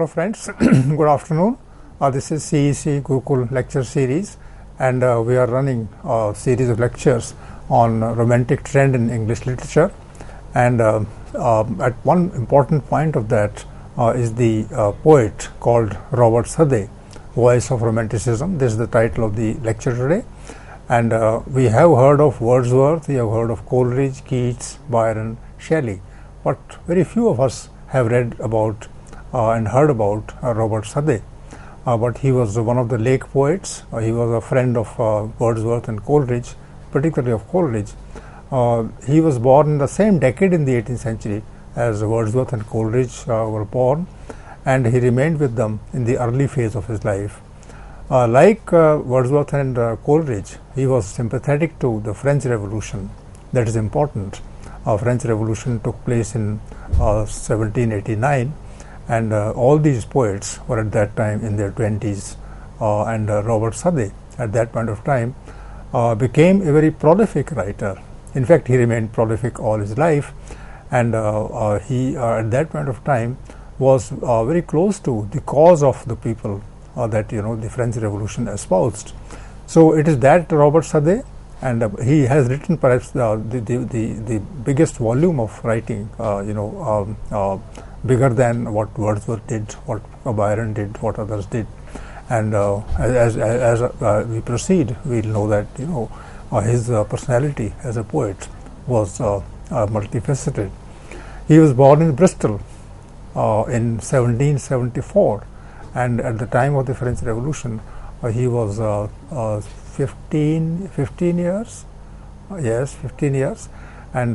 Hello friends, good afternoon. This is CEC Gurukul lecture series, and we are running a series of lectures on romantic trend in English literature. And at one important point of that is the poet called Robert Southey, Voice of Romanticism. This is the title of the lecture today. And we have heard of Wordsworth, we have heard of Coleridge, Keats, Byron, Shelley, but very few of us have read about and heard about Robert Southey. But he was one of the Lake poets. He was a friend of Wordsworth and Coleridge, particularly of Coleridge. He was born in the same decade in the 18th century as Wordsworth and Coleridge were born, and he remained with them in the early phase of his life. Like Wordsworth and Coleridge, he was sympathetic to the French Revolution. That is important. French Revolution took place in 1789, and all these poets were at that time in their 20s, and Robert Southey at that point of time became a very prolific writer. In fact, he remained prolific all his life, and he at that point of time was very close to the cause of the people that the French Revolution espoused. So it is that Robert Southey, and he has written perhaps the biggest volume of writing, bigger than what Wordsworth did, what Byron did, what others did. And as we proceed, we'll know that his personality as a poet was multifaceted. He was born in Bristol in 1774, and at the time of the French Revolution, he was 15 years. Yes, 15 years. And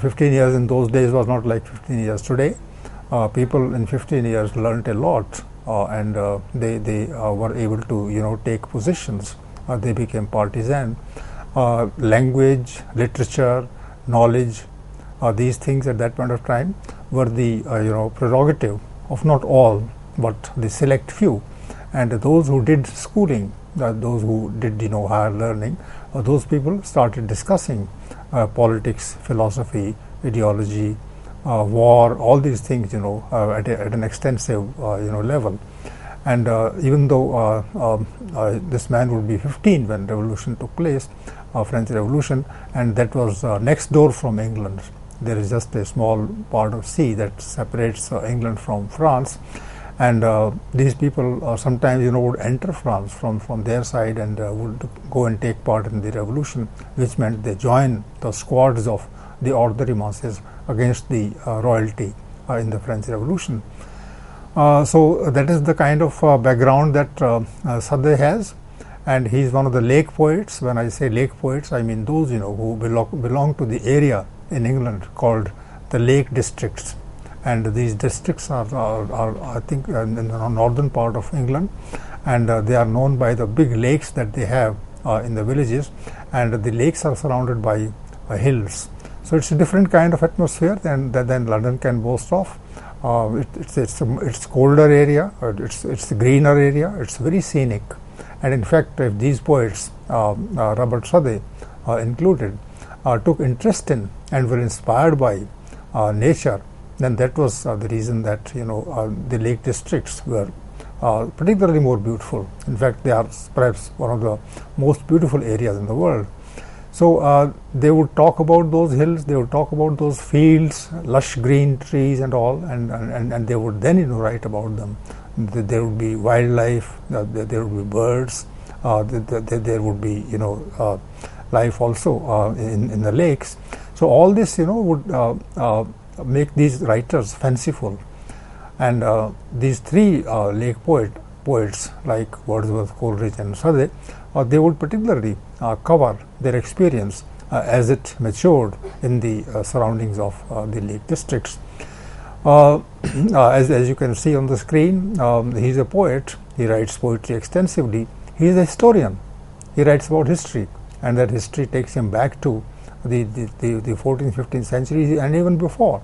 15 years in those days was not like 15 years today. People in 15 years learnt a lot, and they were able to take positions. They became partisan. Language, literature, knowledge, these things at that point of time were the prerogative of not all but the select few. And those who did schooling, those who did higher learning, those people started discussing politics, philosophy, ideology, war, all these things at an extensive level. And even though this man would be 15 when revolution took place, French Revolution, and that was next door from England. There is just a small part of sea that separates England from France. And these people sometimes would enter France from their side and would go and take part in the revolution, which meant they join the squads of the ordinary masses against the royalty in the French Revolution. So that is the kind of background that Southey has, and he is one of the Lake poets. When I say Lake poets, I mean those who belong to the area in England called the Lake districts. And these districts are I think in the northern part of England, and they are known by the big lakes that they have in the villages, and the lakes are surrounded by hills. So it's a different kind of atmosphere than London can boast of. It's colder area, it's a greener area, it's very scenic. And in fact, if these poets, Robert Southey included, took interest in and were inspired by nature, then that was the reason that the lake districts were particularly more beautiful. In fact, they are perhaps one of the most beautiful areas in the world. So they would talk about those hills, they would talk about those fields, lush green trees and all, and they would then write about them. There would be wildlife, there would be birds, there would be life also in the lakes. So all this would make these writers fanciful, and these three Lake poets like Wordsworth, Coleridge, and Southey, they would particularly cover their experience as it matured in the surroundings of the Lake districts. As you can see on the screen, he is a poet. He writes poetry extensively. He is a historian. He writes about history, and that history takes him back to the 14th, 15th century and even before.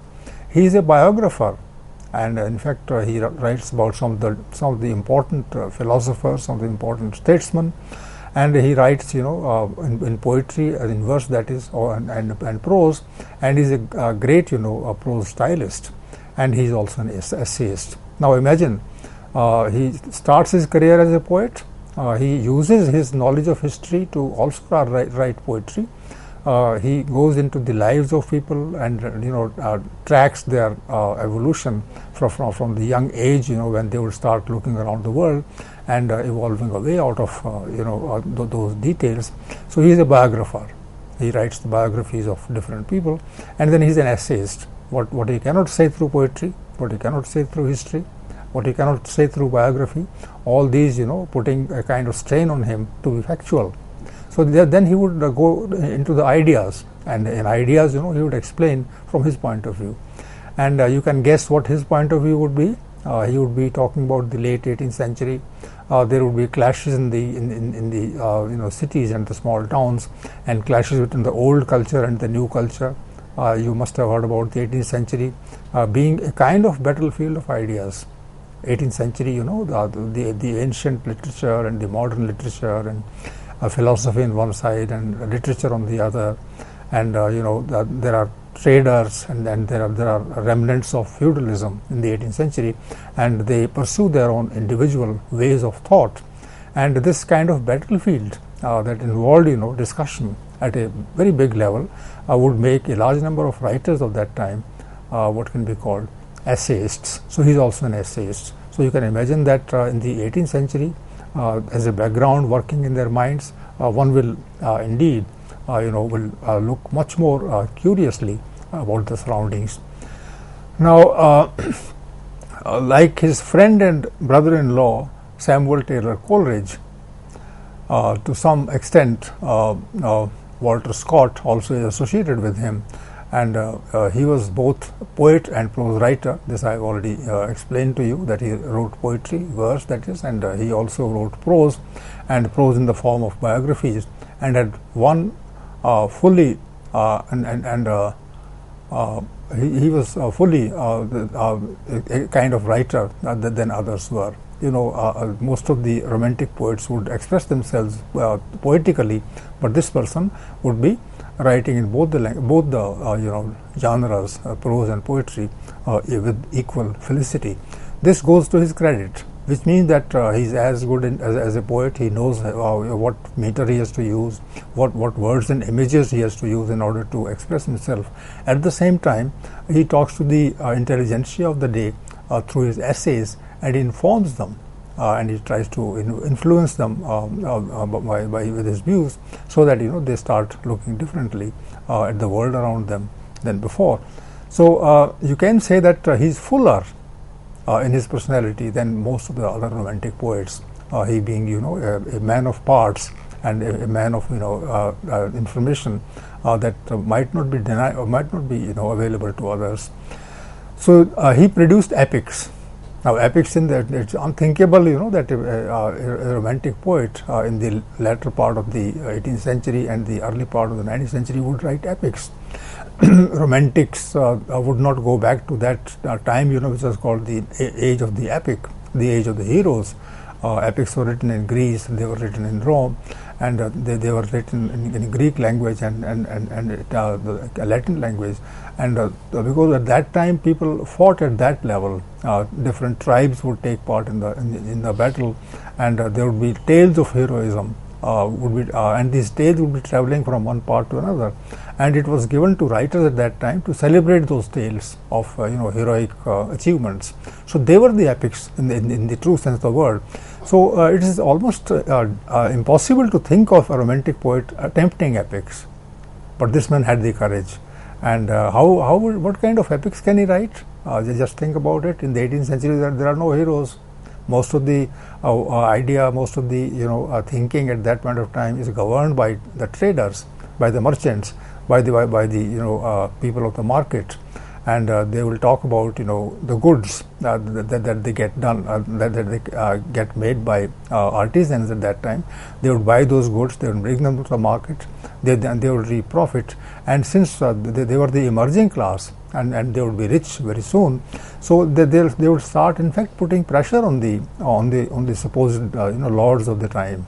He is a biographer, and in fact he writes about some of the important philosophers, some of the important statesmen, and he writes in poetry, in verse that is, and prose, and he is a great prose stylist, and he is also an essayist. Now imagine, he starts his career as a poet. He uses his knowledge of history to also write poetry. He goes into the lives of people and tracks their evolution from the young age, when they would start looking around the world and evolving away out of those details. So he is a biographer. He writes the biographies of different people, and then he is an essayist. What he cannot say through poetry, what he cannot say through history, what he cannot say through biography, all these putting a kind of strain on him to be factual. So then he would go into the ideas, and in ideas he would explain from his point of view. And you can guess what his point of view would be. He would be talking about the late 18th century. There would be clashes in the cities and the small towns, and clashes between the old culture and the new culture. You must have heard about the 18th century being a kind of battlefield of ideas. 18th century, the ancient literature and the modern literature, and philosophy on one side and literature on the other, and there are traders, and there are remnants of feudalism in the 18th century, and they pursue their own individual ways of thought. And this kind of battlefield that involved discussion at a very big level would make a large number of writers of that time what can be called essayists. So he is also an essayist. So you can imagine that in the 18th century, as a background working in their minds, one will indeed will look much more curiously about the surroundings. Now, like his friend and brother-in-law Samuel Taylor Coleridge, to some extent Walter Scott also is associated with him, and he was both poet and prose writer. This I have already explained to you, that he wrote poetry, verse that is, and he also wrote prose, and prose in the form of biographies, and had one fully he was fully a kind of writer than others were. Most of the romantic poets would express themselves poetically, but this person would be writing in both the genres, prose and poetry, with equal felicity. This goes to his credit, which means that he's as good as a poet. He knows what meter he has to use, what words and images he has to use in order to express himself. At the same time, he talks to the intelligentsia of the day through his essays, and he informs them, and he tries to influence them with his views, so that they start looking differently at the world around them than before. So you can say that he's fuller in his personality than most of the other romantic poets. He being a man of parts and a man of information that might not be denied or might not be available to others. So he produced epics. Now, epics, in that it's unthinkable, that a romantic poet in the latter part of the 18th century and the early part of the 19th century would write epics. Romantics would not go back to that time, which was called the age of the epic, the age of the heroes. Epics were written in Greece, they were written in Rome, and they were written in Greek language and the Latin language. And because at that time people fought at that level, different tribes would take part in the battle, and there would be tales of heroism. And these tales would be traveling from one part to another, and it was given to writers at that time to celebrate those tales of heroic achievements. So they were the epics in the true sense of the word. So it is almost impossible to think of a romantic poet attempting epics, but this man had the courage. And what kind of epics can he write? Just think about it. In the 18th century, there are no heroes. Most of the idea, most of the thinking at that point of time is governed by the traders, by the merchants, by the people of the market, and they will talk about the goods that they get done, that they get made by artisans at that time. They would buy those goods, they would bring them to the market, they would reap profit, and since they were the emerging class, and they would be rich very soon, so they would start in fact putting pressure on the supposed lords of the time.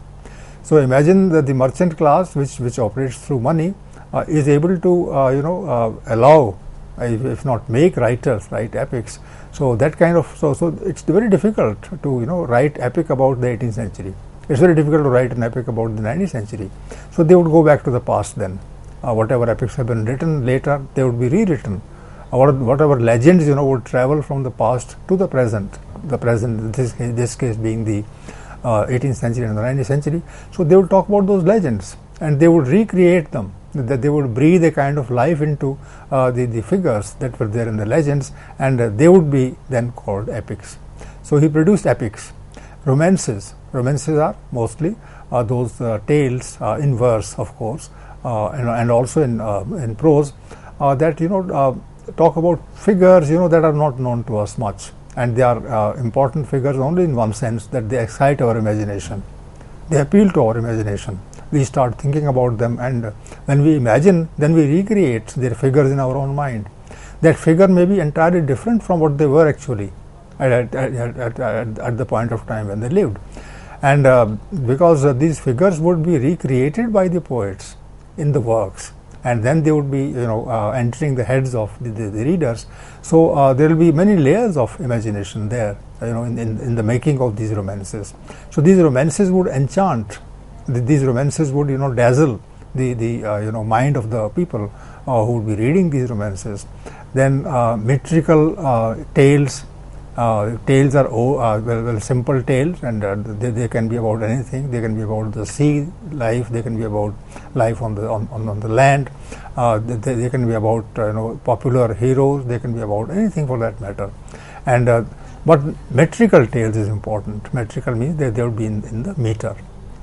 So imagine that the merchant class, which operates through money, is able to allow if not make writers write epics. So that kind of, so it's very difficult to write epic about the 18th century. It's very difficult to write an epic about the 19th century. So they would go back to the past then. Whatever epics have been written later, they would be rewritten. Whatever legends would travel from the past to the present. The present, in this case being the 18th century and the 19th century. So they would talk about those legends and they would recreate them. That they would breathe a kind of life into the figures that were there in the legends, and they would be then called epics. So he produced epics. Romances are mostly those tales in verse, of course, and also in prose that talk about figures that are not known to us much, and they are important figures only in one sense, that they excite our imagination, they appeal to our imagination. We start thinking about them, and when we imagine, then we recreate their figures in our own mind. That figure may be entirely different from what they were actually at the point of time when they lived. And because these figures would be recreated by the poets in the works, and then they would be entering the heads of the readers. So there will be many layers of imagination there in the making of these romances. So these romances would enchant. These romances would dazzle the mind of the people who would be reading these romances. Then metrical tales. Tales are simple tales, and they can be about anything. They can be about the sea life. They can be about life on the land. They can be about popular heroes. They can be about anything for that matter. And but metrical tales is important. Metrical means they would be in the meter.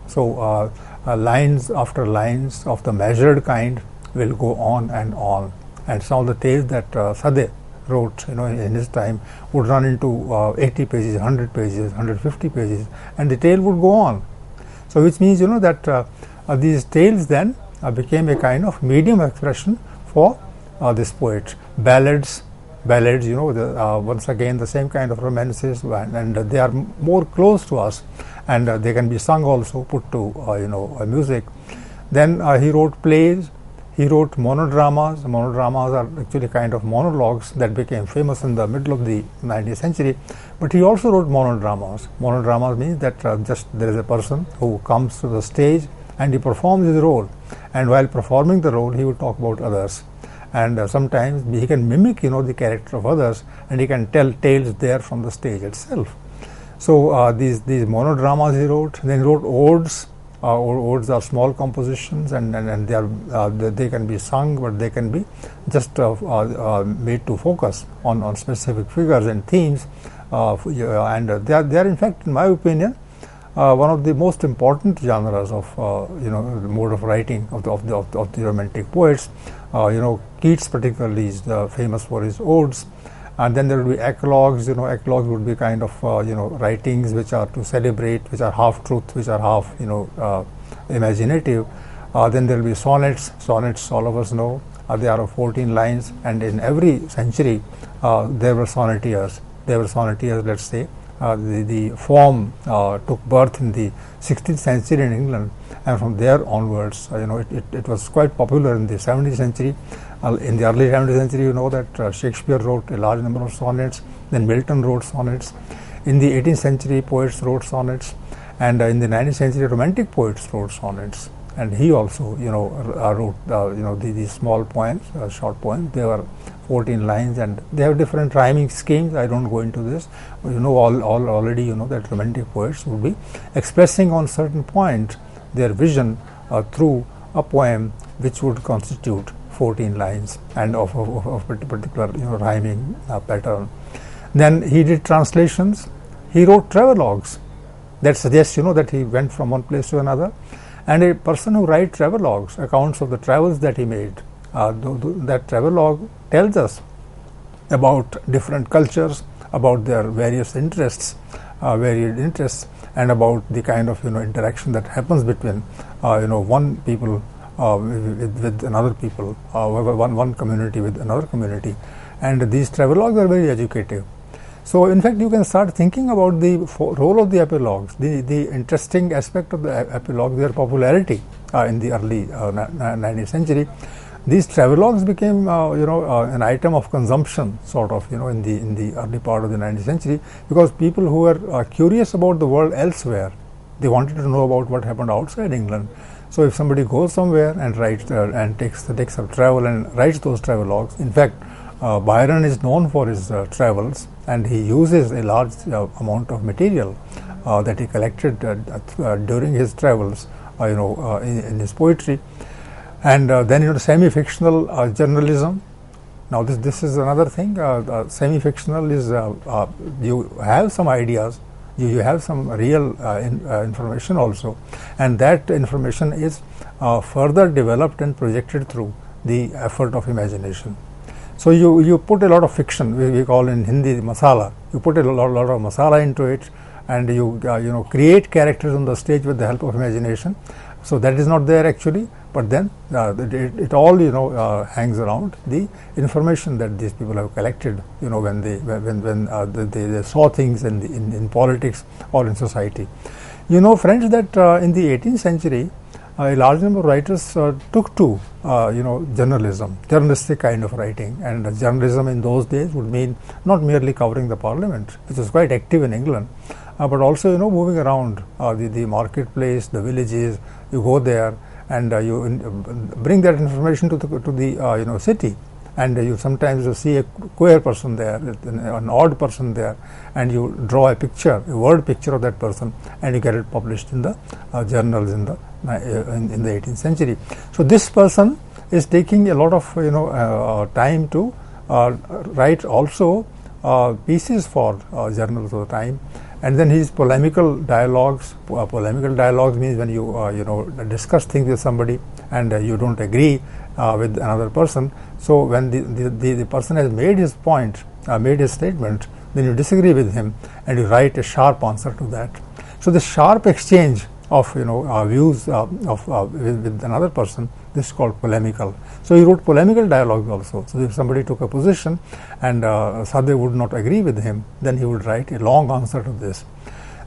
So lines after lines of the measured kind will go on, and some of the tales that Southey wrote in his time would run into 80 pages, 100 pages, 150 pages, and the tale would go on. So which means that these tales then became a kind of medium expression for this poet. Ballads, once again the same kind of romances, and they are more close to us, and they can be sung also, put to music. Then he wrote plays. He wrote monodramas. Monodramas are actually kind of monologues that became famous in the middle of the 19th century. But he also wrote monodramas. Monodramas means that just there is a person who comes to the stage and he performs his role. And while performing the role, he will talk about others. And sometimes he can mimic the character of others, and he can tell tales there from the stage itself. So these monodramas he wrote. Then he wrote odes. Odes are small compositions, and they can be sung, but they can be just made to focus on specific figures and themes, and they are in fact, in my opinion, one of the most important genres of the mode of writing of the romantic poets. Keats particularly is famous for his odes. And then there will be eclogues. Eclogues would be kind of writings which are to celebrate, which are half truth, which are half imaginative. Then there will be sonnets. Sonnets, all of us know, they are of 14 lines, and in every century there were sonneteers. Let's say the form took birth in the 16th century in England, and from there onwards, it was quite popular in the 17th century. In the early 17th century, that Shakespeare wrote a large number of sonnets. Then Milton wrote sonnets. In the 18th century, poets wrote sonnets, and in the 19th century, romantic poets wrote sonnets. And he also, wrote these small poems, short poems. They were 14 lines, and they have different rhyming schemes. I don't go into this. Already that romantic poets would be expressing on certain points their vision through a poem which would constitute 14 lines and of particular rhyming pattern. Then he did translations. He wrote travelogues that suggests that he went from one place to another. And a person who writes travelogues, accounts of the travels that he made, that travelogue tells us about different cultures, about their various interests, varied interests, and about the kind of interaction that happens between one people with another people, one community with another community. And these travelogues are very educative. So in fact, you can start thinking about the role of the epilogues, the interesting aspect of the epilogue, their popularity in the early 19th century. these travelogues became an item of consumption, sort of, in the early part of the 19th century, because people who were curious about the world elsewhere, they wanted to know about what happened outside England. So if somebody goes somewhere and writes and takes up travel and writes those travelogues, in fact, Byron is known for his travels, and he uses a large amount of material that he collected during his travels, in his poetry. And then semi-fictional journalism. Now this is another thing. Semi-fictional is you have some ideas, you have some real information also, and that information is further developed and projected through the effort of imagination. So you put a lot of fiction, we call in Hindi masala. You put a lot of masala into it, and you create characters on the stage with the help of imagination. So that is not there actually, but then it all hangs around the information that these people have collected, when they saw things in politics or in society. Friends, that in the 18th century, a large number of writers took to journalism, journalistic kind of writing, and journalism in those days would mean not merely covering the Parliament, which was quite active in England, but also moving around the marketplace, the villages. You go there and you bring that information to the city, and you sometimes see a queer person there, an odd person there, and you draw a picture, a word picture of that person, and you get it published in the journals in the 18th century. So this person is taking a lot of time to write also pieces for journals of the time. And then his polemical dialogues. Polemical dialogues means when you discuss things with somebody and you don't agree with another person. So when the person has made his point, made his statement, then you disagree with him and you write a sharp answer to that. So the sharp exchange of views with another person, this is called polemical. So he wrote polemical dialogues also. So if somebody took a position and Southey would not agree with him, then he would write a long answer to this.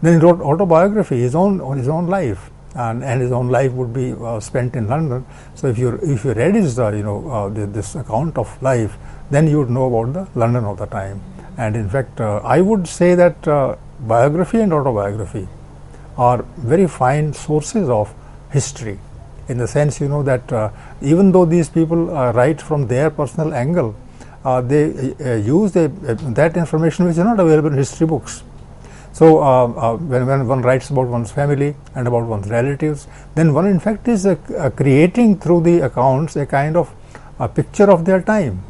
Then he wrote autobiography, his own life, and his own life would be spent in London. So if you read his this account of life, then you would know about the London of the time. And in fact, I would say that biography and autobiography are very fine sources of history, in the sense that even though these people write from their personal angle, they use that information which is not available in history books. So when one writes about one's family and about one's relatives, then one in fact is creating through the accounts a kind of a picture of their time.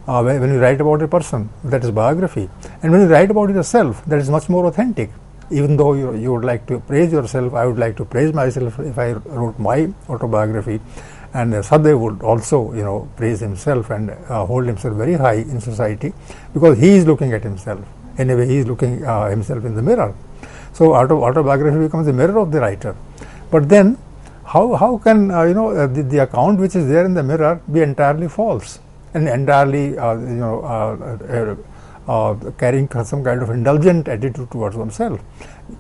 When you write about a person, that is biography, and when you write about yourself, that is much more authentic. Even though you would like to praise yourself, I would like to praise myself if I wrote my autobiography, and Southey would also praise himself and hold himself very high in society, because he is looking at himself. In a way, he is looking himself in the mirror. So autobiography becomes the mirror of the writer. But then how can the account which is there in the mirror be entirely false and entirely carrying some kind of indulgent attitude towards oneself?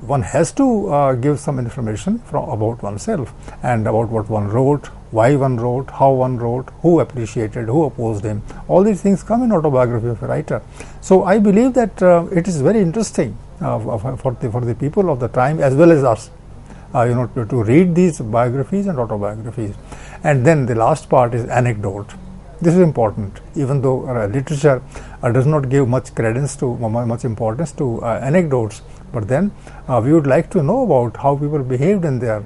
One has to give some information about oneself and about what one wrote, why one wrote, how one wrote, who appreciated, who opposed him. All these things come in autobiography of a writer. So I believe that it is very interesting for the people of the time as well as us, to read these biographies and autobiographies. And then the last part is anecdote. This is important, even though literature does not give much credence to, much importance to anecdotes, but then we would like to know about how people behaved in their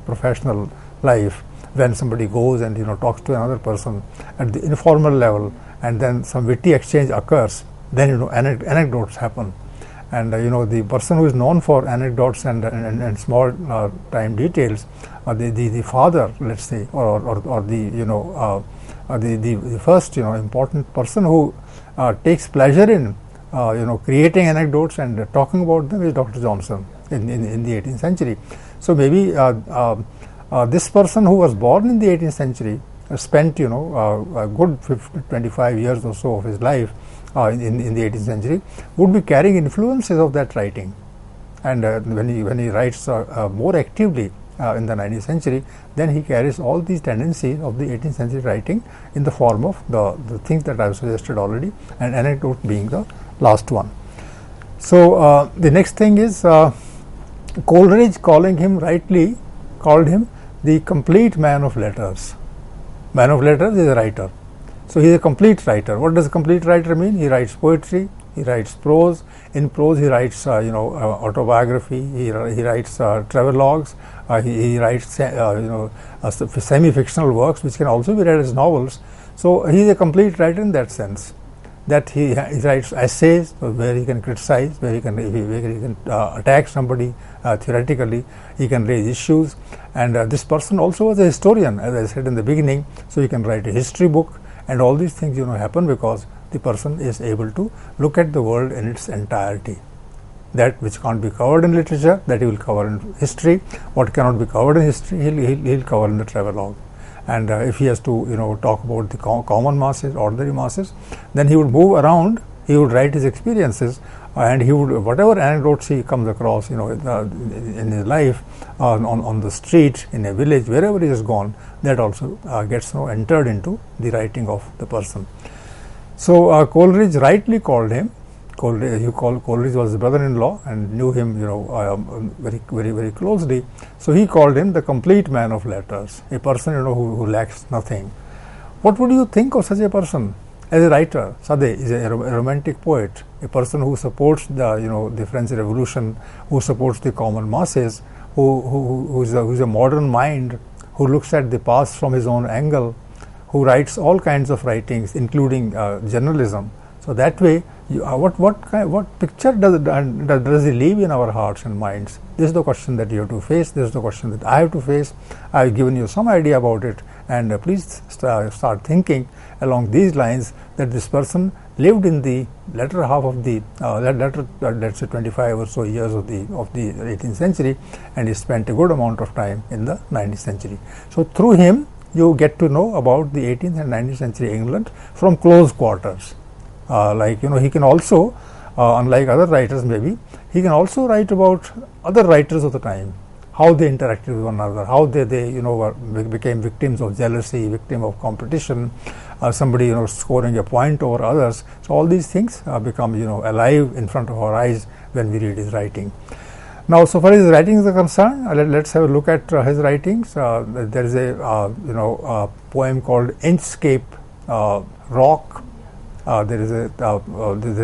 professional life, when somebody goes and talks to another person at the informal level, and then some witty exchange occurs, then anecdotes happen. And the person who is known for anecdotes and small time details, the father, let's say, or the first important person who takes pleasure in creating anecdotes and talking about them is Dr. Johnson in the 18th century. So maybe this person who was born in the 18th century spent a good 25 years or so of his life in the 18th century, would be carrying influences of that writing. And when he writes more actively in the 19th century, then he carries all these tendencies of the 18th century writing in the form of the things that I have suggested already, and anecdote being the last one. So the next thing is Coleridge rightly called him the complete man of letters. Man of letters is a writer. So he is a complete writer. What does a complete writer mean? He writes poetry, he writes prose. In prose, he writes autobiography. He writes travelogues. He writes semi-fictional works, which can also be read as novels. So he is a complete writer in that sense. That he writes essays where he can criticize, where he can attack somebody theoretically. He can raise issues, and this person also was a historian, as I said in the beginning. So he can write a history book, and all these things happen because the person is able to look at the world in its entirety. That which can't be covered in literature, that he will cover in history. What cannot be covered in history, he'll cover in the travelogue. And if he has to talk about the common masses, ordinary masses, then he would move around. He would write his experiences, and he would, whatever anecdotes he comes across in his life, on the street, in a village, wherever he has gone, that also gets entered into the writing of the person. So Coleridge rightly called him. Coleridge was his brother-in-law and knew him very closely. So he called him the complete man of letters, a person who lacks nothing. What would you think of such a person as a writer? Southey is a romantic poet, a person who supports the French Revolution, who supports the common masses, who is a modern mind, who looks at the past from his own angle, who writes all kinds of writings, including journalism. So that way, what picture does he leave in our hearts and minds? This is the question that you have to face. This is the question that I have to face. I have given you some idea about it, and please start thinking along these lines that this person lived in the latter half of the let's say 25 or so years of the 18th century, and he spent a good amount of time in the 19th century. So through him, you get to know about the 18th and 19th century England from close quarters. He can also, unlike other writers maybe, he can also write about other writers of the time, how they interacted with one another, how they became victims of jealousy, victim of competition, somebody scoring a point over others. So all these things become alive in front of our eyes when we read his writing. Now, so far as his writings are concerned, let's have a look at his writings. There is a poem called Inchcape Rock. There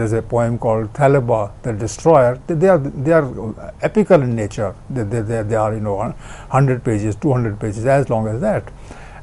is a poem called Thalaba, the Destroyer. They are epical in nature. They are 100 pages, 200 pages, as long as that.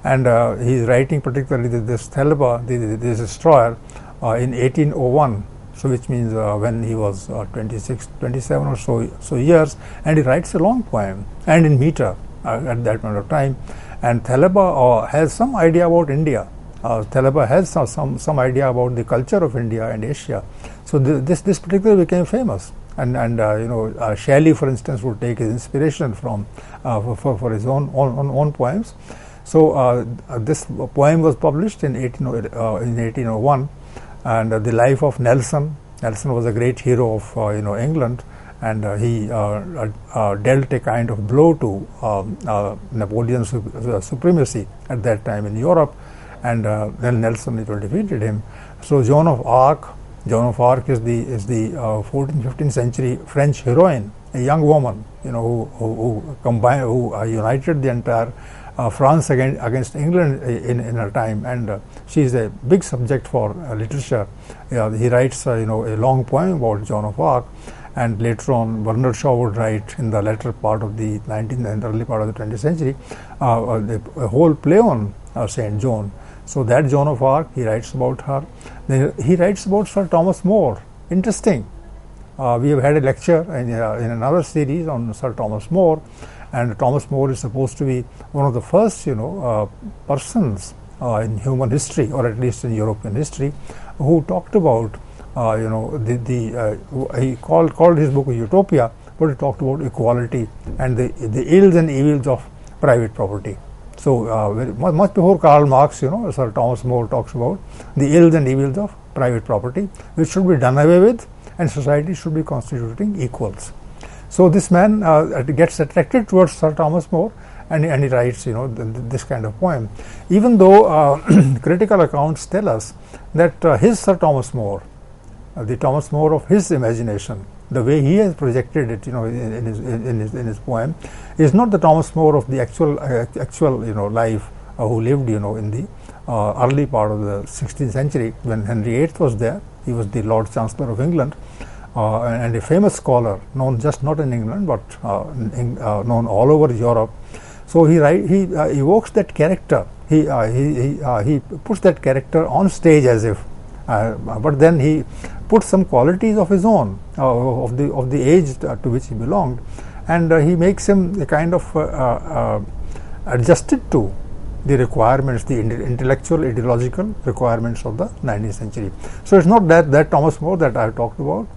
And he is writing particularly this Thalaba, the Destroyer, in 1801. So which means when he was 26, 27 or so years, and he writes a long poem and in meter at that point of time. And Thalaba has some idea about India. Thalaba has some idea about the culture of India and Asia. So this particularly became famous. And Shelley, for instance, would take his inspiration from for his own poems. So this poem was published in 1801, and the life of Nelson. Nelson was a great hero of England, and he dealt a kind of blow to Napoleon's supremacy at that time in Europe. And then Nelson defeated him. So Joan of Arc is the 14th, 15th century French heroine, a young woman, who united the entire France against England in her time, and she is a big subject for literature. He writes a long poem about Joan of Arc, and later on Bernard Shaw would write in the latter part of the 19th and early part of the 20th century a whole play on Saint Joan. So that Joan of Arc, he writes about her. Then he writes about Sir Thomas More. Interesting. We have had a lecture in another series on Sir Thomas More, and Thomas More is supposed to be one of the first, persons in human history, or at least in European history, who talked about, he called his book Utopia, but he talked about equality and the ills and evils of private property. So much before Karl Marx, Sir Thomas More talks about the ills and evils of private property, which should be done away with, and society should be constituting equals. So this man gets attracted towards Sir Thomas More, and he writes, this kind of poem. Even though critical accounts tell us that his Sir Thomas More, the Thomas More of his imagination, the way he has projected it, in his poem, is not the Thomas More of the actual life who lived, in the early part of the 16th century when Henry VIII was there. He was the Lord Chancellor of England. And a famous scholar, known just not in England but known all over Europe. So he evokes that character. He puts that character on stage as if, but then he puts some qualities of his own, of the age to which he belonged, and he makes him a kind of adjusted to the requirements, the intellectual, ideological requirements of the 19th century. So it's not that Thomas More that I talked about.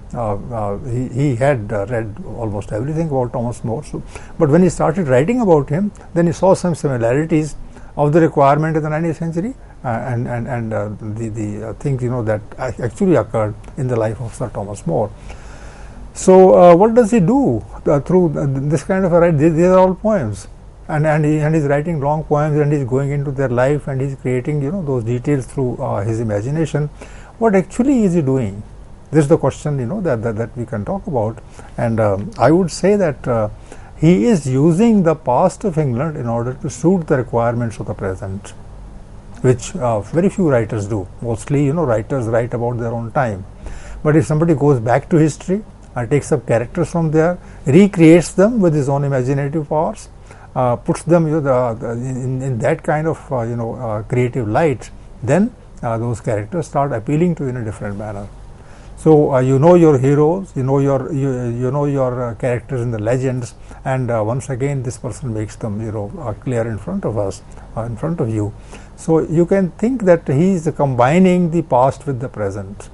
He had read almost everything about Thomas More. So, but when he started writing about him, then he saw some similarities of the requirement in the 19th century and the things that actually occurred in the life of Sir Thomas More. So what does he do through this kind of a writing? These are all poems. And he's writing long poems, and he's going into their life, and he's creating those details through his imagination. What actually is he doing? This is the question that we can talk about. And I would say that he is using the past of England in order to suit the requirements of the present, which very few writers do. Mostly writers write about their own time. But if somebody goes back to history and takes up characters from there, recreates them with his own imaginative powers, puts them in that kind of creative light, then those characters start appealing to you in a different manner. So your heroes, your characters in the legends, and once again this person makes them clear in front of us, in front of you. So you can think that he is combining the past with the present,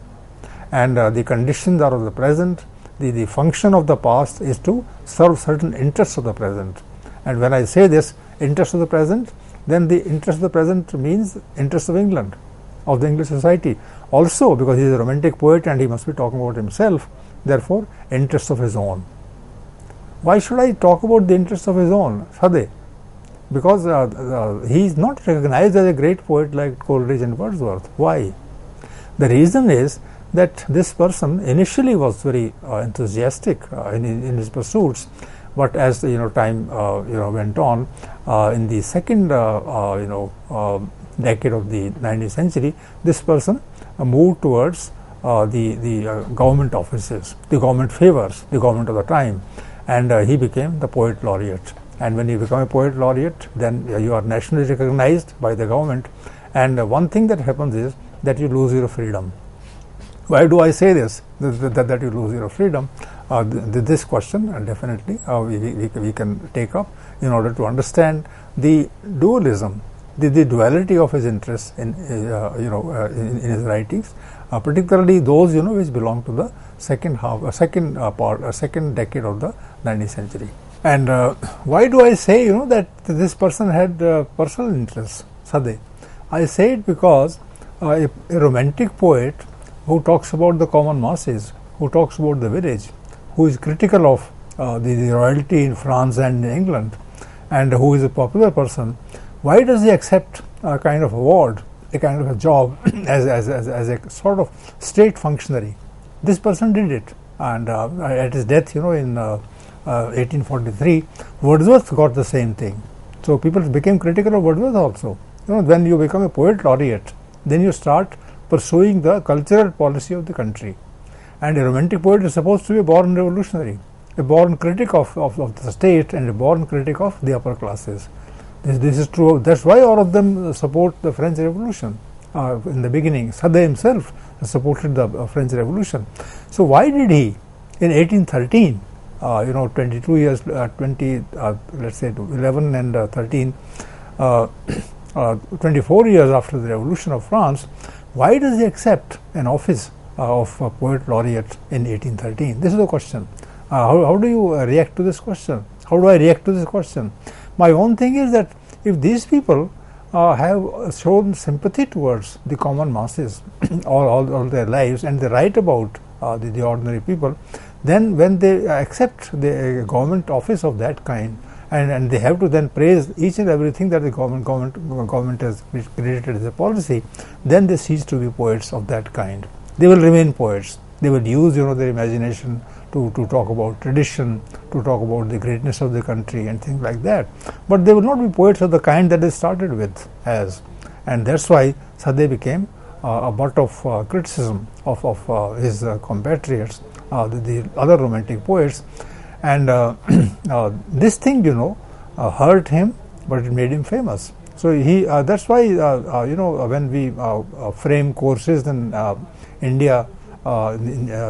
and the conditions are of the present. The function of the past is to serve certain interests of the present. And when I say this, interest of the present, then the interest of the present means interest of England, of the English society. Also, because he is a romantic poet and he must be talking about himself, therefore, interest of his own. Why should I talk about the interest of his own, Southey? Because he is not recognized as a great poet like Coleridge and Wordsworth. Why? The reason is that this person initially was very enthusiastic in his pursuits. But as time went on, in the second decade of the 19th century, this person moved towards the government offices, the government favors, the government of the time, and he became the poet laureate. And when you become a poet laureate, then you are nationally recognized by the government. And one thing that happens is that you lose your freedom. Why do I say this? That you lose your freedom? This question definitely we can take up in order to understand the dualism, the duality of his interests in his writings, particularly those which belong to the second decade of the 19th century. And why do I say that this person had personal interests, Southey? I say it because a romantic poet who talks about the common masses, who talks about the village, who is critical of the royalty in France and in England, and who is a popular person, why does he accept a kind of award, a kind of a job as a sort of state functionary? This person did it, and at his death, in 1843, Wordsworth got the same thing. So people became critical of Wordsworth also. When you become a poet laureate, then you start pursuing the cultural policy of the country. And a romantic poet is supposed to be a born revolutionary, a born critic of the state, and a born critic of the upper classes. This is true. That's why all of them support the French Revolution. In the beginning, Southey himself supported the French Revolution. So why did he, in 1813, 22 years, let's say 11 and 13, 24 years after the Revolution of France, why does he accept an office of poet laureate in 1813? This is the question. How do you react to this question? How do I react to this question? My own thing is that if these people have shown sympathy towards the common masses all their lives, and they write about the ordinary people, then when they accept the government office of that kind, and they have to then praise each and everything that the government has created as a policy, then they cease to be poets of that kind. They will remain poets. They will use their imagination to talk about tradition, to talk about the greatness of the country and things like that. But they will not be poets of the kind that they started with as. And that's why Southey became a butt of criticism of his compatriots, the other romantic poets. And this thing, hurt him, but it made him famous. So he that's why when we frame courses in India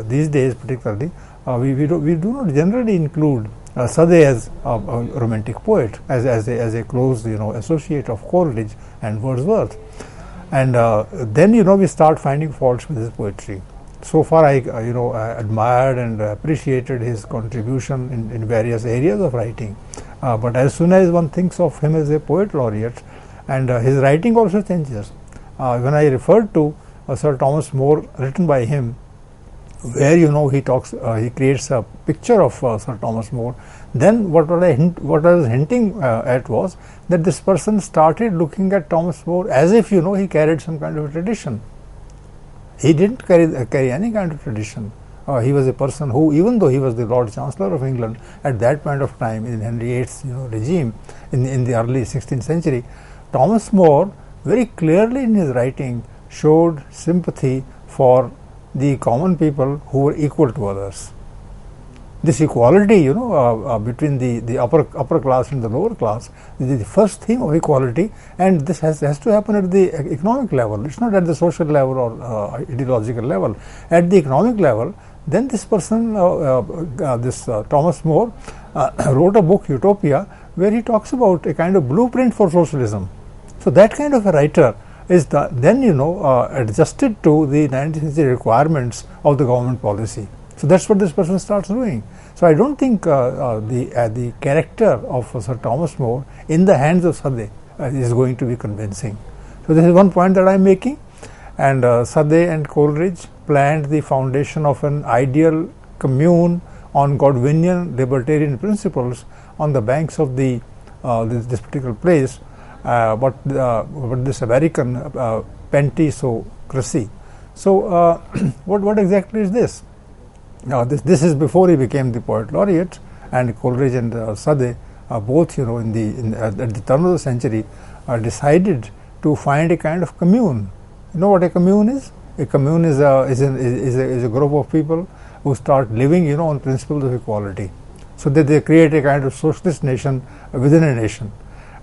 these days, particularly, we do not generally include Southey as a romantic poet, as a close associate of Coleridge and Wordsworth. And then we start finding faults with his poetry. So far, I admired and appreciated his contribution in various areas of writing. But as soon as one thinks of him as a poet laureate, and his writing also changes. When I referred to Sir Thomas More, written by him, where he creates a picture of Sir Thomas More, then what I was hinting at was that this person started looking at Thomas More as if he carried some kind of a tradition. He didn't carry any kind of tradition. He was a person who, even though he was the Lord Chancellor of England at that point of time in Henry VIII's regime in the early 16th century, Thomas More very clearly in his writing showed sympathy for the common people who were equal to others. This equality, between the upper class and the lower class, is the first theme of equality, and this has to happen at the economic level. It's not at the social level or ideological level. At the economic level, then this person, Thomas More, wrote a book, Utopia, where he talks about a kind of blueprint for socialism. So that kind of a writer is then adjusted to the 19th century requirements of the government policy. So that's what this person starts doing. So I don't think the character of Sir Thomas More in the hands of Southey is going to be convincing. So this is one point that I am making. And Southey and Coleridge planned the foundation of an ideal commune on Godwinian libertarian principles on the banks of this particular place. But this American pentecracy. So what exactly is this? Now this is before he became the poet laureate, and Coleridge and Southey both at the turn of the century decided to find a kind of commune. You know what a commune is? A commune is a group of people who start living on principles of equality. So that they create a kind of socialist nation within a nation.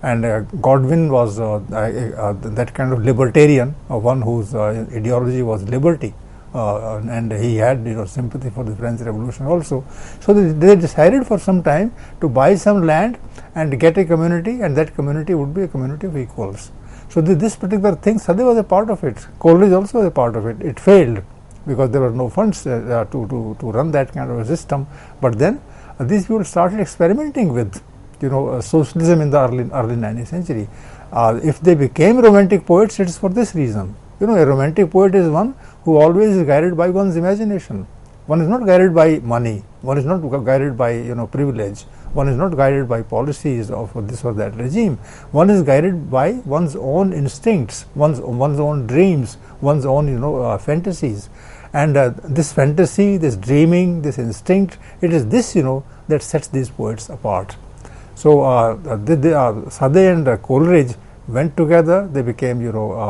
And Godwin was that kind of libertarian, one whose ideology was liberty, and he had sympathy for the French Revolution also. So they decided for some time to buy some land and get a community, and that community would be a community of equals. So this particular thing, Southey was a part of it. Coleridge also was a part of it. It failed because there were no funds to run that kind of a system. But then these people started experimenting with socialism in the early 19th century. If they became romantic poets, it is for this reason. A romantic poet is one who always is guided by one's imagination. One is not guided by money. One is not guided by privilege. One is not guided by policies of this or that regime. One is guided by one's own instincts, one's own dreams, one's own fantasies. And this fantasy, this dreaming, this instinct, it is this that sets these poets apart. So Southey and Coleridge went together. They became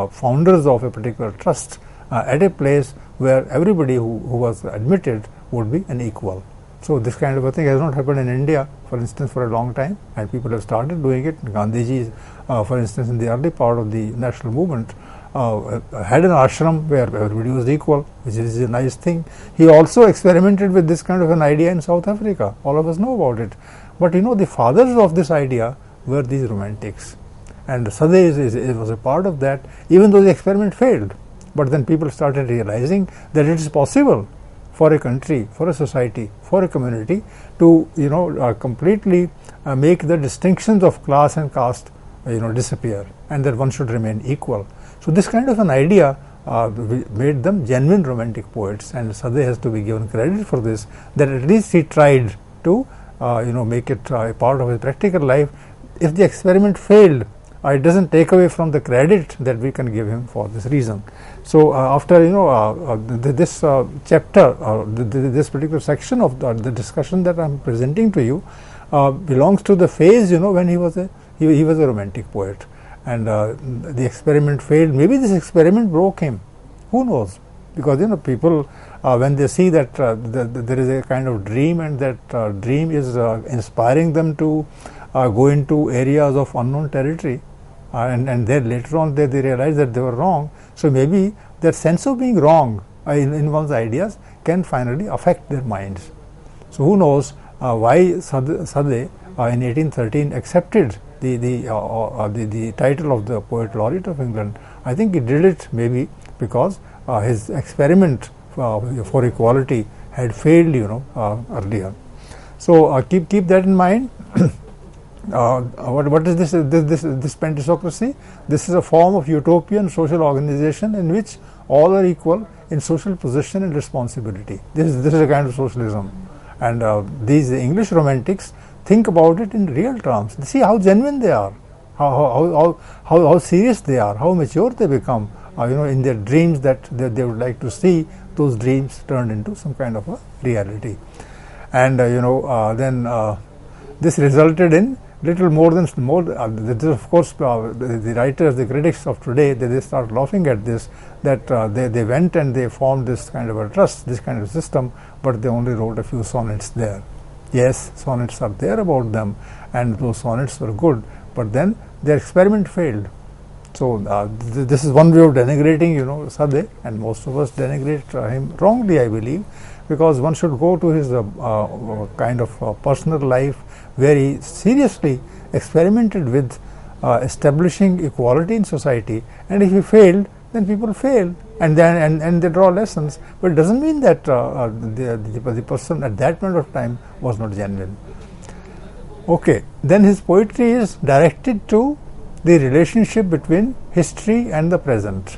founders of a particular trust at a place where everybody who was admitted would be an equal. So this kind of a thing has not happened in India, for instance, for a long time, and people have started doing it. Gandhiji, for instance, in the early part of the national movement, had an ashram where everybody was equal, which is a nice thing. He also experimented with this kind of an idea in South Africa. All of us know about it. But the fathers of this idea were these romantics, and Southey was a part of that, even though the experiment failed. But then people started realizing that it is possible for a country, for a society, for a community to completely make the distinctions of class and caste disappear, and that one should remain equal. So this kind of an idea made them genuine romantic poets, and Southey has to be given credit for this, that at least he tried to make it a part of his practical life. If the experiment failed, it doesn't take away from the credit that we can give him for this reason. So after this chapter, this particular section of the discussion that I am presenting to you belongs to the phase when he was a romantic poet, and the experiment failed. Maybe this experiment broke him, who knows, because people when they see that there is a kind of dream, and that dream is inspiring them to go into areas of unknown territory, and then later on they realize that they were wrong. So maybe that sense of being wrong in one's ideas can finally affect their minds. So who knows why Southey in 1813 accepted the title of the Poet Laureate of England. I think he did it maybe because his experiment for equality had failed earlier. So keep that in mind. What is this Pentecocracy? This is a form of utopian social organization in which all are equal in social position and responsibility. This is a kind of socialism, and these English romantics think about it in real terms. See how genuine they are, how serious they are, how mature they become in their dreams, that they would like to see those dreams turned into some kind of a reality. And then this resulted in little more than this, of course, the writers, the critics of today, they start laughing at this, that they went and they formed this kind of a trust, this kind of system, but they only wrote a few sonnets there. Yes, sonnets are there about them, and those sonnets were good, but then their experiment failed. So this is one way of denigrating Southey, and most of us denigrate him wrongly, I believe, because one should go to his kind of personal life, where he seriously experimented with establishing equality in society, and if he failed, then people fail, and they draw lessons. But it doesn't mean that the person at that point of time was not genuine. Okay, then his poetry is directed to the relationship between history and the present.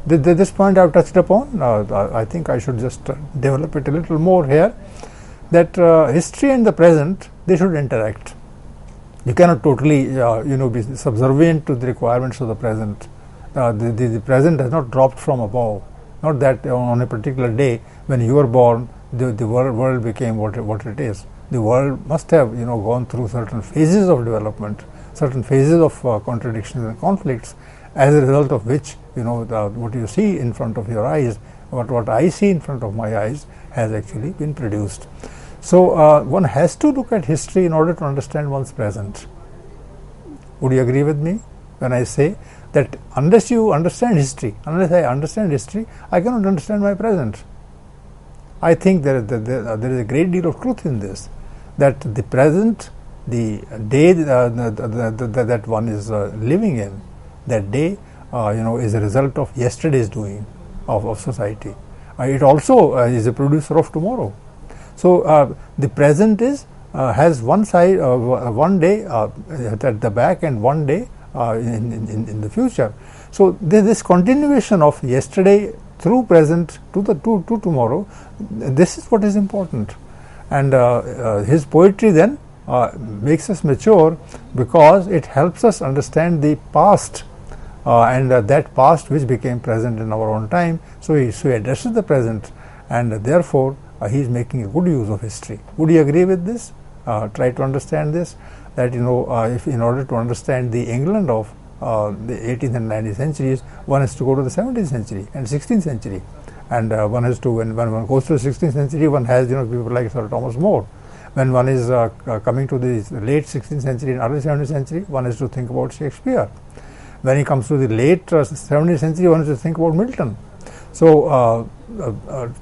This point I have touched upon. I think I should just develop it a little more here, that history and the present, they should interact. You cannot totally be subservient to the requirements of the present. The present has not dropped from above. Not that on a particular day when you were born, the world became what it is. The world must have gone through certain phases of development, certain phases of contradictions and conflicts, as a result of which what you see in front of your eyes, what I see in front of my eyes, has actually been produced. So one has to look at history in order to understand one's present. Would you agree with me when I say that unless you understand history, unless I understand history, I cannot understand my present? I think there is a great deal of truth in this, that the present, the day that one is living in, that day is a result of yesterday's doing of society. It also is a producer of tomorrow. So the present has one side, one day at the back, and one day in the future. So this continuation of yesterday through present to tomorrow, this is what is important. And his poetry then makes us mature, because it helps us understand the past, and that past which became present in our own time. So he addresses the present, and therefore he is making a good use of history. Would you agree with this? Try to understand this, that if in order to understand the England of the 18th and 19th centuries, one has to go to the 17th century and 16th century, and one has to, when one goes to the 16th century, one has people like Sir Thomas More. When one is coming to the late 16th century and early 17th century, one has to think about Shakespeare. When he comes to the late 17th century, one has to think about Milton. So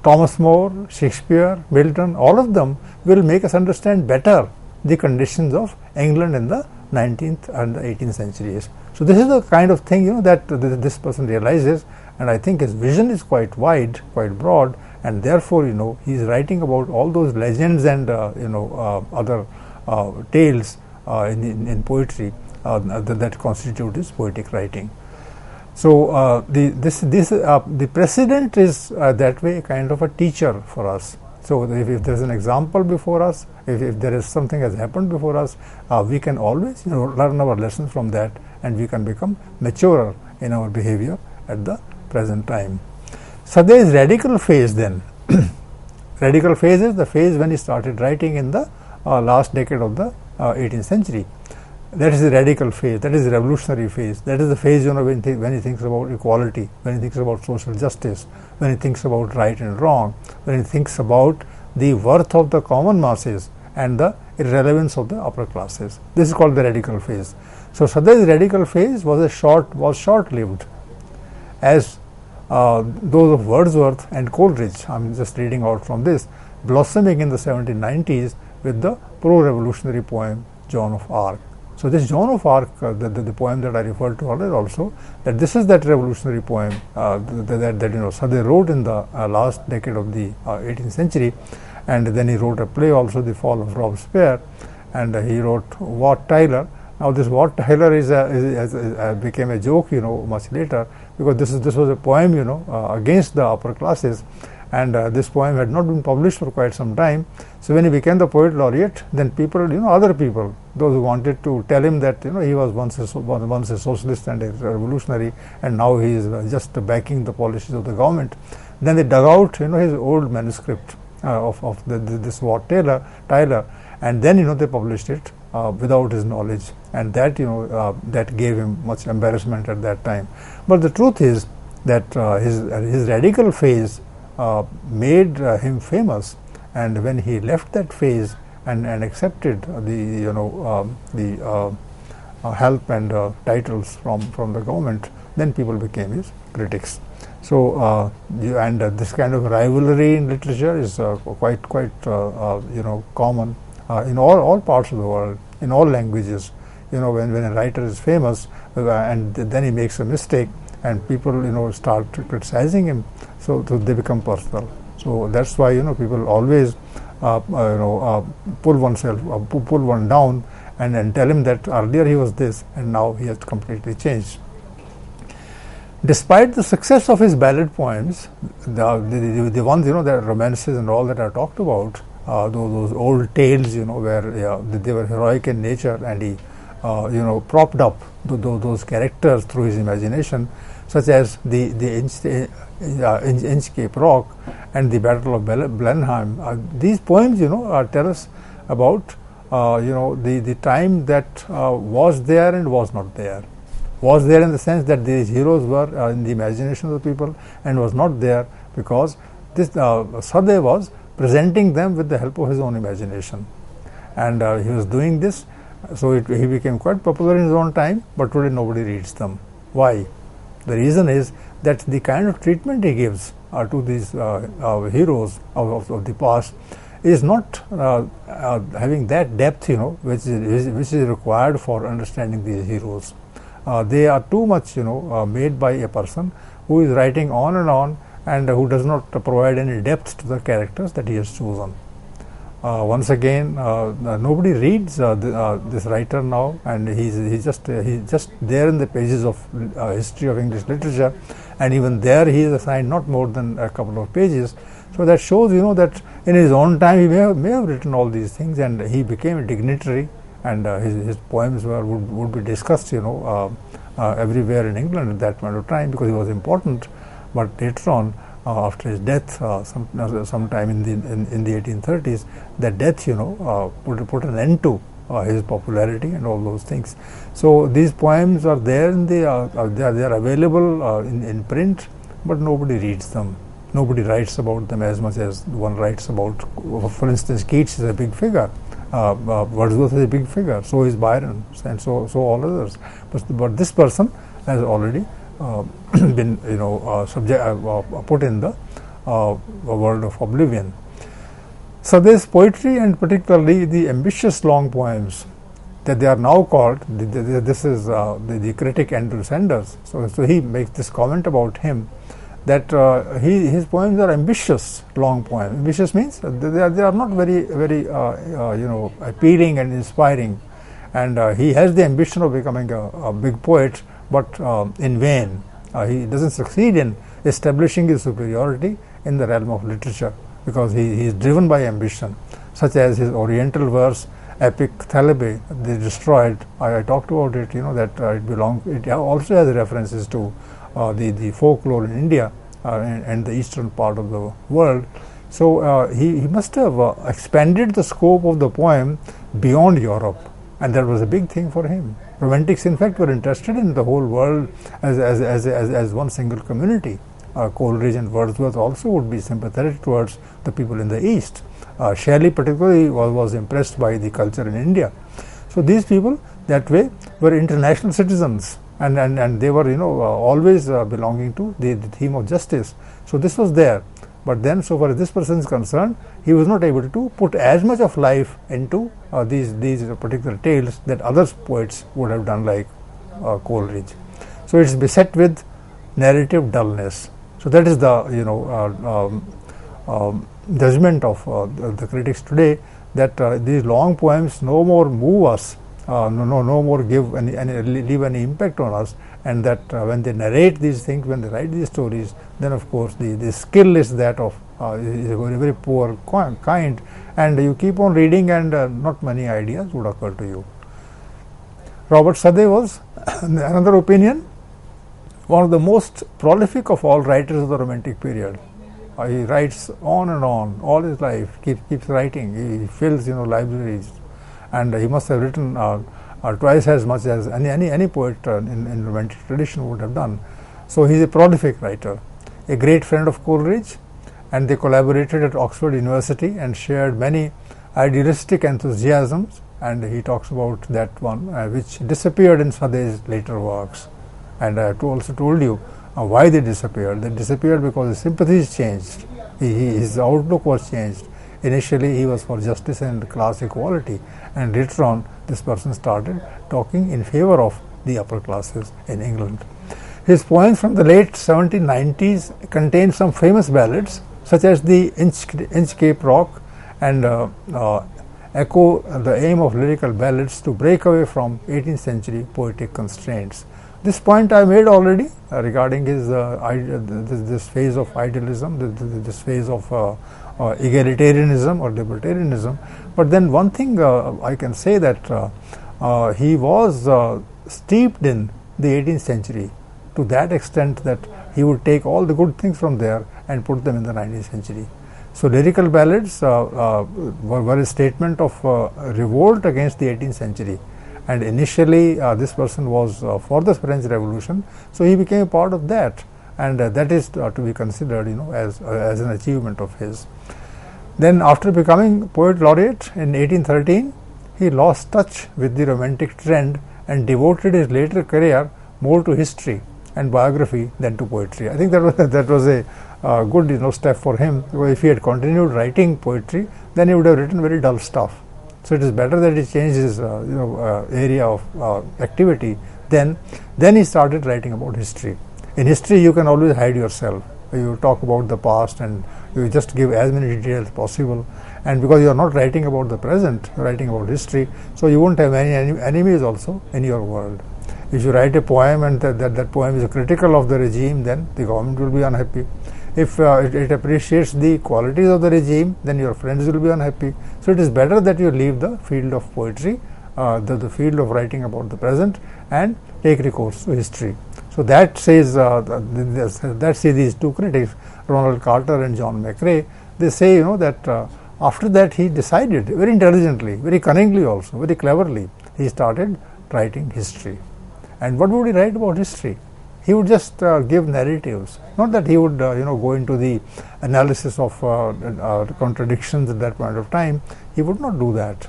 Thomas More, Shakespeare, Milton, all of them will make us understand better the conditions of England in the 19th and the 18th centuries. So this is the kind of thing that this person realizes, and I think his vision is quite wide, quite broad, and therefore he is writing about all those legends and other tales in poetry that constitute his poetic writing. So the precedent is that way kind of a teacher for us. So if there is an example before us, if there is something has happened before us, we can always learn our lessons from that, and we can become maturer in our behavior at the present time. So there is radical phase then. Radical phase is the phase when he started writing in the last decade of the 18th century. That is the radical phase. That is the revolutionary phase. That is the phase when he thinks about equality, when he thinks about social justice, when he thinks about right and wrong, when he thinks about the worth of the common masses and the irrelevance of the upper classes. This is called the radical phase. So Southey's radical phase was short-lived, as those of Wordsworth and Coleridge. I'm just reading out from this, blossoming in the 1790s with the pro-revolutionary poem Joan of Arc. So this Joan of Arc, the poem that I referred to earlier also, that this is that revolutionary poem that Southey wrote in the last decade of the 18th century, and then he wrote a play also, The Fall of Robespierre, and he wrote Wat Tyler. Now this Wat Tyler became a joke, much later, because this was a poem, against the upper classes, and this poem had not been published for quite some time. So when he became the poet laureate, then people, other people, those who wanted to tell him that he was once a socialist and a revolutionary, and now he is just backing the policies of the government, then they dug out his old manuscript of this Wat Tyler, and then they published it without his knowledge, and that that gave him much embarrassment at that time. But the truth is that his radical phase made him famous, and when he left that phase and accepted the help and titles from the government, then people became his critics. So this kind of rivalry in literature is quite common in all parts of the world, in all languages. When a writer is famous and then he makes a mistake, and people start criticizing him, so they become personal. So that's why people always pull one down and tell him that earlier he was this and now he has completely changed. Despite the success of his ballad poems, the ones the romances and all that I talked about, those old tales where they were heroic in nature, and he propped up those characters through his imagination, such as the Inchcape Rock and the Battle of Blenheim. These poems tell us about the time that was there and was not there. Was there in the sense that these heroes were in the imagination of the people, and was not there because this Southey was presenting them with the help of his own imagination, and he was doing this. So he became quite popular in his own time, but today nobody reads them. Why? The reason is that the kind of treatment he gives to these heroes of the past is not having that depth, which is required for understanding these heroes. They are too much, made by a person who is writing on and who does not provide any depth to the characters that he has chosen. Once again, nobody reads this writer now, and he's just there in the pages of history of English literature, and even there he is assigned not more than a couple of pages. So that shows that in his own time he may have written all these things, and he became a dignitary, and his poems would be discussed everywhere in England at that point of time, because he was important. But later on, after his death, sometime in the 1830s, that death put an end to his popularity and all those things. So these poems are there, and they are available in print, but nobody reads them. Nobody writes about them as much as one writes about. For instance, Keats is a big figure. Wordsworth is a big figure. So is Byron, and so all others. But this person has already been put in the world of oblivion. So this poetry, and particularly the ambitious long poems that they are now called, this is the critic Andrew Sanders. So he makes this comment about him, that his poems are ambitious long poems. Ambitious means they are not very appealing and inspiring, and he has the ambition of becoming a big poet, but in vain. He doesn't succeed in establishing his superiority in the realm of literature, because he is driven by ambition, such as his Oriental verse epic Thalabe, they destroyed. I talked about it, that it also has references to the folklore in India and the eastern part of the world. So he must have expanded the scope of the poem beyond Europe, and that was a big thing for him. Romantics, in fact, were interested in the whole world as one single community. Coleridge and Wordsworth also would be sympathetic towards the people in the East. Shelley particularly was impressed by the culture in India. So these people that way were international citizens, and they were always belonging to the theme of justice. So this was there. But then, so far as this person is concerned, he was not able to put as much of life into these particular tales that other poets would have done, like Coleridge. So it's beset with narrative dullness. So that is the judgment of the critics today, that these long poems no more move us, no more give leave any impact on us, and that when they narrate these things, when they write these stories, then of course the skill is that of is a very, very poor kind, and you keep on reading and not many ideas would occur to you. Robert Southey was another opinion, one of the most prolific of all writers of the Romantic period. He writes on and on all his life, keeps writing. He fills libraries, and he must have written twice as much as any poet in Romantic tradition would have done. So he is a prolific writer, a great friend of Coleridge, and they collaborated at Oxford University and shared many idealistic enthusiasms. And he talks about that one which disappeared in Southey's later works. And I have also told you why they disappeared. They disappeared because his sympathies changed. His outlook was changed. Initially, he was for justice and class equality, and later on, this person started talking in favor of the upper classes in England. His poems from the late 1790s contain some famous ballads, such as the Inchcape Rock, and echo the aim of lyrical ballads to break away from 18th century poetic constraints. This point I made already regarding his this phase of idealism, this phase of egalitarianism or libertarianism. But then one thing I can say, that he was steeped in the 18th century to that extent that he would take all the good things from there and put them in the 19th century. So lyrical ballads were a statement of revolt against the 18th century. And initially this person was for the French Revolution, so he became a part of that, and that is to be considered as an achievement of his. Then after becoming poet laureate in 1813, he lost touch with the Romantic trend and devoted his later career more to history and biography than to poetry. I think that was a good step for him, because if he had continued writing poetry, then he would have written very dull stuff. So it is better that he changed his area of activity. Then he started writing about history. In history, you can always hide yourself. You talk about the past and you just give as many details as possible. And because you are not writing about the present, you are writing about history, so you won't have any enemies also in your world. If you write a poem and that poem is critical of the regime, then the government will be unhappy. If it appreciates the qualities of the regime, then your friends will be unhappy. So it is better that you leave the field of poetry, the field of writing about the present, and take recourse to history. So that says these two critics, Ronald Carter and John McRae. They say that after that he decided very intelligently, very cunningly also, very cleverly, he started writing history. And what would he write about history? He would just give narratives, not that he would go into the analysis of contradictions at that point of time. He would not do that.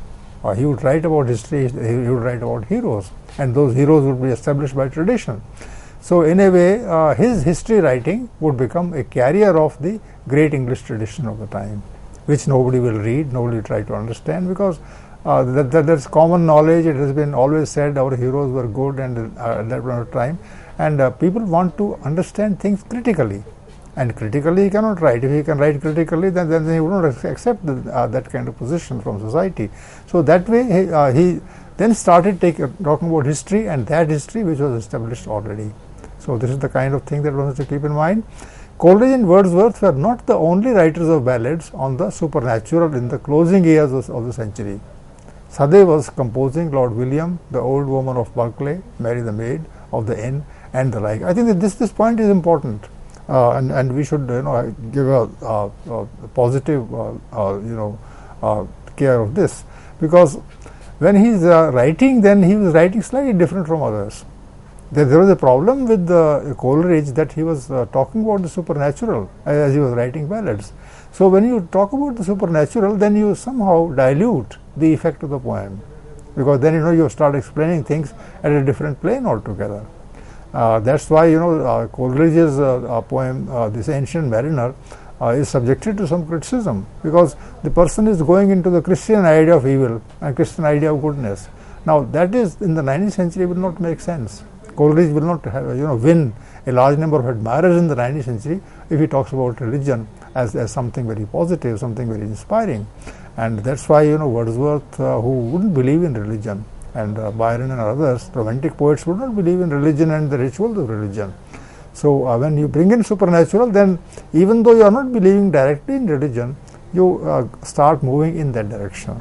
He would write about history, he would write about heroes, and those heroes would be established by tradition. So in a way, his history writing would become a carrier of the great English tradition of the time, which nobody will read, nobody will try to understand, because that's common knowledge. It has been always said our heroes were good, and at that point of time, and people want to understand things critically, and critically he cannot write. If he can write critically, then he would not accept that kind of position from society. So that way he then started talking about history, and that history which was established already. So this is the kind of thing that one has to keep in mind. Coleridge and Wordsworth were not the only writers of ballads on the supernatural in the closing years of the century. Southey was composing Lord William, the Old Woman of Berkeley, Mary the Maid of the Inn, and the like. I think that this point is important, and we should give a positive care of this, because when he is writing, then he was writing slightly different from others. There was a problem with Coleridge, that he was talking about the supernatural as he was writing ballads. So when you talk about the supernatural, then you somehow dilute the effect of the poem, because then you start explaining things at a different plane altogether. That's why Coleridge's poem, this Ancient Mariner, is subjected to some criticism, because the person is going into the Christian idea of evil and Christian idea of goodness. Now that is, in the 19th century, will not make sense. Coleridge will not have, win a large number of admirers in the 19th century if he talks about religion as something very positive, something very inspiring. And that's why Wordsworth, who wouldn't believe in religion, and Byron and others, romantic poets, would not believe in religion and the rituals of religion. So when you bring in supernatural, then even though you are not believing directly in religion, you start moving in that direction.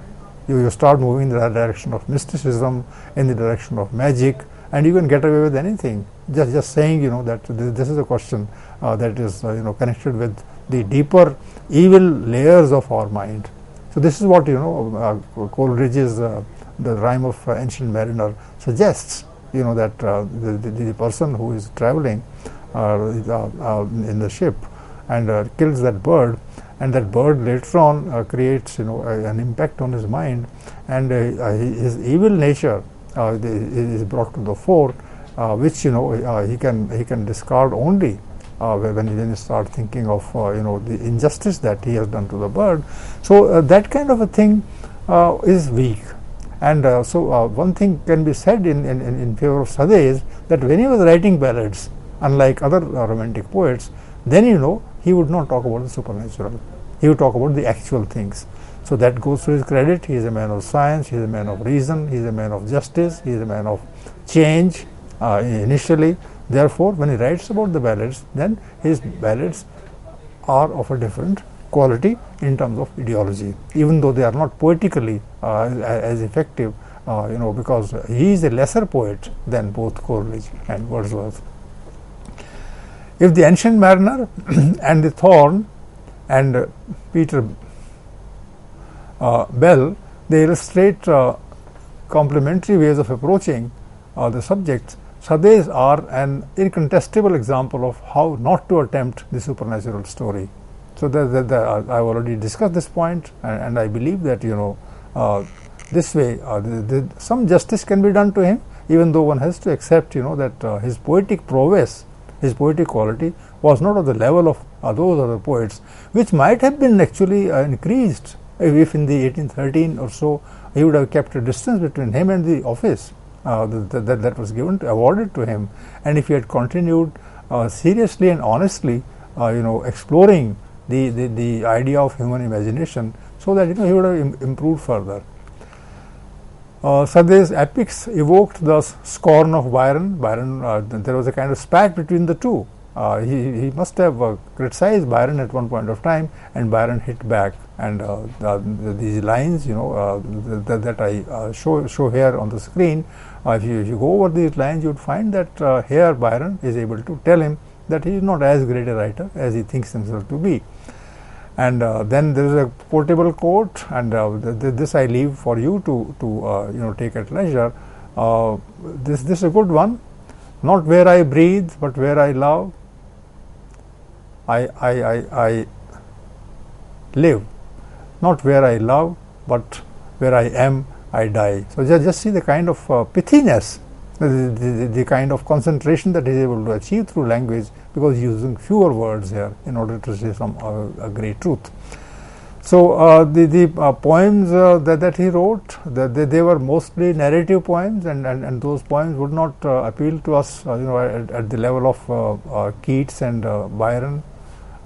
You start moving in the direction of mysticism, in the direction of magic, and you can get away with anything. Just saying that this is a question that is connected with the deeper evil layers of our mind. So this is what Coleridge's the rhyme of Ancient Mariner suggests. That the person who is traveling in the ship and kills that bird, and that bird later on creates an impact on his mind, and his evil nature is brought to the fore, which he can discard only when you start thinking of the injustice that he has done to the bird. So that kind of a thing is weak. And so one thing can be said in favor of Southey is that when he was writing ballads, unlike other romantic poets, then he would not talk about the supernatural. He would talk about the actual things. So that goes to his credit. He is a man of science, he is a man of reason, he is a man of justice, he is a man of change initially. Therefore, when he writes about the ballads, then his ballads are of a different quality in terms of ideology, even though they are not poetically as effective, because he is a lesser poet than both Coleridge and Wordsworth. If the Ancient Mariner and the Thorn and Peter Bell, they illustrate complementary ways of approaching the subjects, Southey's are an incontestable example of how not to attempt the supernatural story. So I've already discussed this point, and I believe that this way some justice can be done to him, even though one has to accept that his poetic prowess, his poetic quality was not of the level of those other poets, which might have been actually increased if in the 1813 or so he would have kept a distance between him and the office that was awarded to him, and if he had continued seriously and honestly exploring the idea of human imagination, so that he would have improved further. Southey's epics evoked the scorn of Byron. There was a kind of spat between the two. He must have criticized Byron at one point of time, and Byron hit back. And these lines, that I show here on the screen, if you go over these lines, you would find that here Byron is able to tell him that he is not as great a writer as he thinks himself to be. And then there is a quotable quote, and this I leave for you to take at leisure. This is a good one. Not where I breathe, but where I love, I live. Not where I love, but where I am, I die. So just see the kind of pithiness, the kind of concentration that he is able to achieve through language, because using fewer words here in order to say some great truth. So the poems that he wrote, they were mostly narrative poems, and those poems would not appeal to us at the level of Keats and Byron.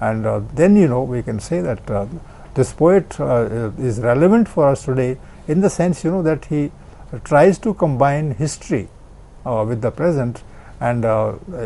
And then we can say that this poet is relevant for us today in the sense that he tries to combine history with the present, and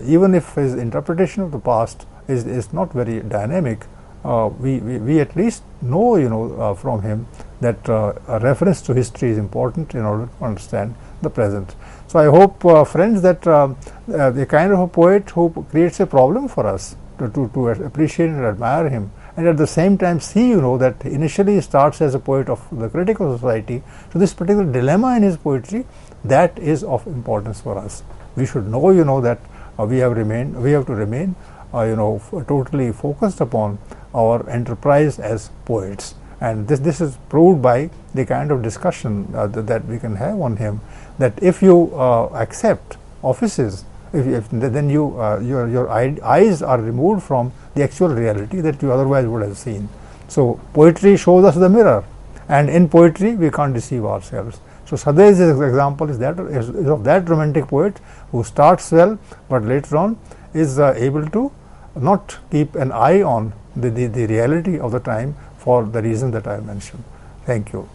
even if his interpretation of the past is not very dynamic, we at least know from him that a reference to history is important in order to understand the present. So I hope, friends, that the kind of a poet who creates a problem for us to appreciate and admire him, and at the same time see that initially he starts as a poet of the critical society, so this particular dilemma in his poetry, that is of importance for us. We should know that we have to remain totally focused upon our enterprise as poets, and this is proved by the kind of discussion that we can have on him, that if you accept offices, then your eyes are removed from the actual reality that you otherwise would have seen. So poetry shows us the mirror, and in poetry we can't deceive ourselves. So Southey's example is of that romantic poet who starts well, but later on is able to not keep an eye on the reality of the time for the reason that I mentioned. Thank you.